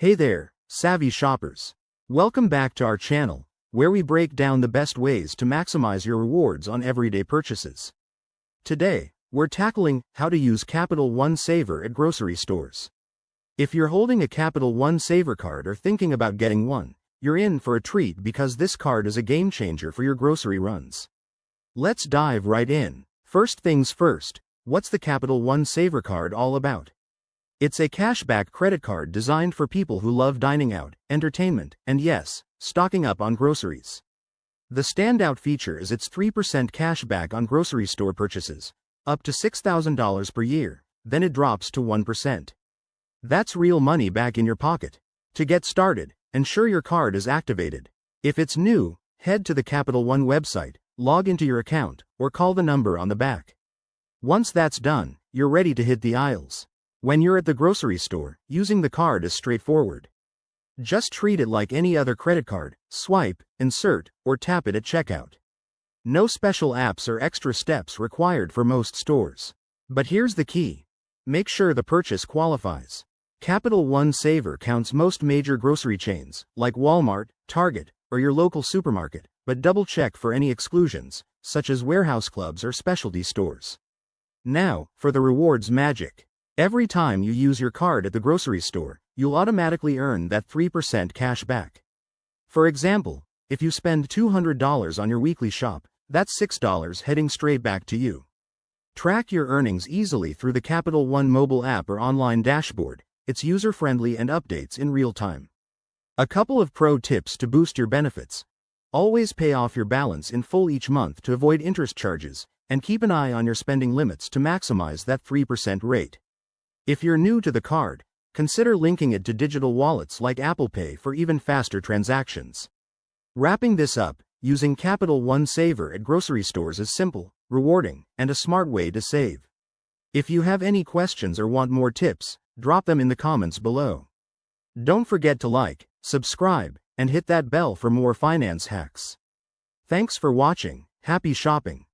Hey there, savvy shoppers. Welcome back to our channel, where we break down the best ways to maximize your rewards on everyday purchases. Today, we're tackling how to use Capital One Savor at grocery stores. If you're holding a Capital One Savor card or thinking about getting one, you're in for a treat because this card is a game changer for your grocery runs. Let's dive right in. First things first, what's the Capital One Savor card all about? It's a cashback credit card designed for people who love dining out, entertainment, and yes, stocking up on groceries. The standout feature is its 3% cashback on grocery store purchases, up to $6,000 per year, then it drops to 1%. That's real money back in your pocket. To get started, ensure your card is activated. If it's new, head to the Capital One website, log into your account, or call the number on the back. Once that's done, you're ready to hit the aisles. When you're at the grocery store, using the card is straightforward. Just treat it like any other credit card, swipe, insert, or tap it at checkout. No special apps or extra steps required for most stores. But here's the key. Make sure the purchase qualifies. Capital One Savor counts most major grocery chains, like Walmart, Target, or your local supermarket, but double-check for any exclusions, such as warehouse clubs or specialty stores. Now, for the rewards magic. Every time you use your card at the grocery store, you'll automatically earn that 3% cash back. For example, if you spend $200 on your weekly shop, that's $6 heading straight back to you. Track your earnings easily through the Capital One mobile app or online dashboard. It's user-friendly and updates in real time. A couple of pro tips to boost your benefits. Always pay off your balance in full each month to avoid interest charges, and keep an eye on your spending limits to maximize that 3% rate. If you're new to the card, consider linking it to digital wallets like Apple Pay for even faster transactions. Wrapping this up, using Capital One Savor at grocery stores is simple, rewarding, and a smart way to save. If you have any questions or want more tips, drop them in the comments below. Don't forget to like, subscribe, and hit that bell for more finance hacks. Thanks for watching. Happy shopping!